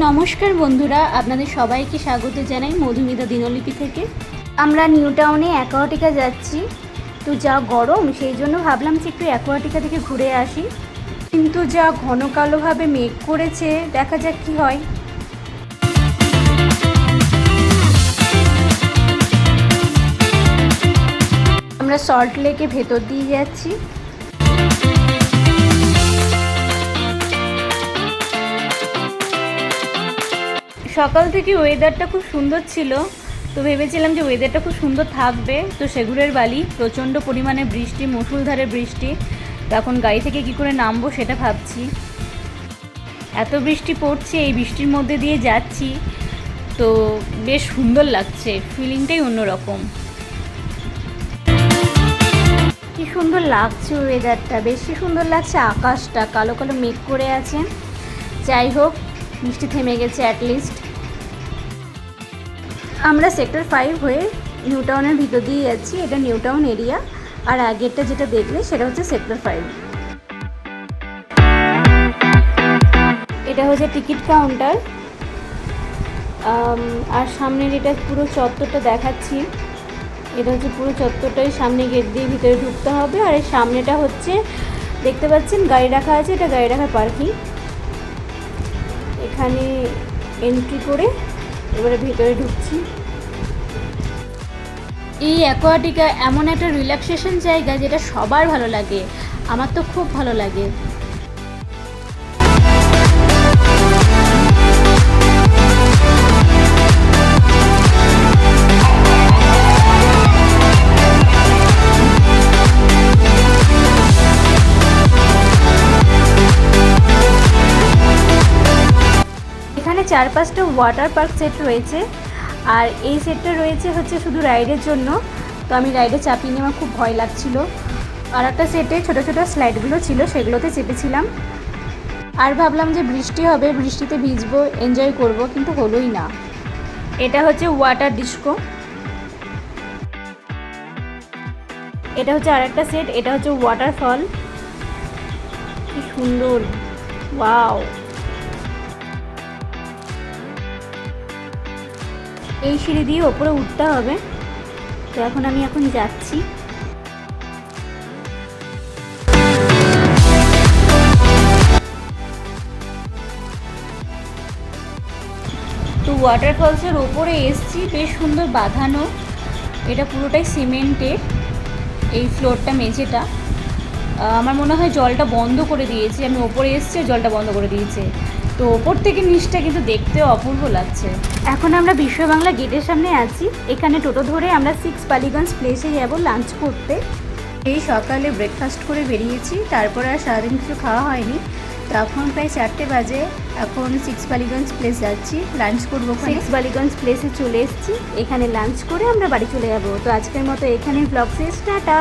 নমস্কার বন্ধুরা, আপনাদের সবাইকে স্বাগত জানাই মধুমিতা দিনলিপি থেকে। আমরা নিউ টাউনে অ্যাকোয়াটিকা যাচ্ছি, তো যা গরম সেই জন্য ভাবলাম যে একটু অ্যাকোয়াটিকা থেকে ঘুরে আসি, কিন্তু যা ঘন কালোভাবে মেঘ করেছে, দেখা যাক কি হয়। আমরা সল্ট লেকে ভেতর দিয়ে যাচ্ছি। সকাল থেকে ওয়েদারটা খুব সুন্দর ছিল, তো ভেবেছিলাম যে ওয়েদারটা খুব সুন্দর থাকবে। তো সেগুড়ের বালি, প্রচণ্ড পরিমাণে বৃষ্টি, মুষলধারে বৃষ্টি। তো এখন গাড়ি থেকে কী করে নামবো সেটা ভাবছি। এত বৃষ্টি পড়ছে, এই বৃষ্টির মধ্যে দিয়ে যাচ্ছি, তো বেশ সুন্দর লাগছে, ফিলিংটাই অন্যরকম। কি সুন্দর লাগছে ওয়েদারটা, বেশি সুন্দর লাগছে। আকাশটা কালো কালো মেঘ করে আছে। যাই হোক, বৃষ্টি থেমে গেছে অ্যাটলিস্ট। আমরা সেক্টর 5 হয়ে নিউ টাউনের ভিতর দিয়ে যাচ্ছি। এটা নিউ টাউন এরিয়া, আর আগেরটা যেটা দেখলে সেটা হচ্ছে সেক্টর 5। এটা হচ্ছে টিকিট কাউন্টার, আর সামনের এটা পুরো চত্বরটা দেখাচ্ছি। এটা হচ্ছে পুরো চত্বরটাই, সামনে গেট দিয়ে ভিতরে ঢুকতে হবে। আর এই সামনেটা হচ্ছে দেখতে পাচ্ছেন গাড়ি রাখা আছে, এটা গাড়ি রাখার পার্কিং। এখানে এন্ট্রি করে এবারে ভিতরে ঢুকছি। এই অ্যাকোয়াটিকা এমন একটা রিল্যাক্সেশন জায়গা যেটা সবার ভালো লাগে, আমার তো খুব ভালো লাগে। এখানে 4-5টা ওয়াটার পার্ক সেট রয়েছে, আর এই সেটটা রয়েছে হচ্ছে শুধু রাইডের জন্য। তো আমি রাইডে চাপিয়ে নিয়ে আমার খুব ভয় লাগছিল। আর একটা সেটে ছোটো ছোটো স্লাইডগুলো ছিল, সেগুলোতে চেপেছিলাম। আর ভাবলাম যে বৃষ্টি হবে, বৃষ্টিতে ভিজবো, এনজয় করব, কিন্তু হলোই না। এটা হচ্ছে ওয়াটার ডিস্কো। এটা হচ্ছে আর একটা সেট, এটা হচ্ছে ওয়াটারফল। কি সুন্দর, ওয়াও। এই সিঁড়ি দিয়ে ওপরে উঠতে হবে, তো এখন আমি যাচ্ছি। তো ওয়াটারফলসের ওপরে এসছি, বেশ সুন্দর বাঁধানো। এটা পুরোটাই সিমেন্টের, এই ফ্লোরটা, মেঝেটা। আমার মনে হয় জলটা বন্ধ করে দিয়েছে, আমি ওপরে এসছি জলটা বন্ধ করে দিয়েছে। তো ওপর থেকে নিচটা কিন্তু দেখতেও অপূর্ব লাগছে। এখন আমরা বিশ্ব বাংলা গেটের সামনে আছি। এখানে টোটো ধরে আমরা 6 বালিগঞ্জ প্লেসে যাব লাঞ্চ করতে। এই সকালে ব্রেকফাস্ট করে বেরিয়েছি, তারপর আর সারাদিন কিছু খাওয়া হয়নি। তো এখন প্রায় 4টে বাজে, এখন 6 বালিগঞ্জ প্লেস যাচ্ছি, লাঞ্চ করবো। 6 বালিগঞ্জ প্লেসে চলে এসেছি, এখানে লাঞ্চ করে আমরা বাড়ি চলে যাব। তো আজকের মতো এখানে ব্লগ শেষ, টাটা।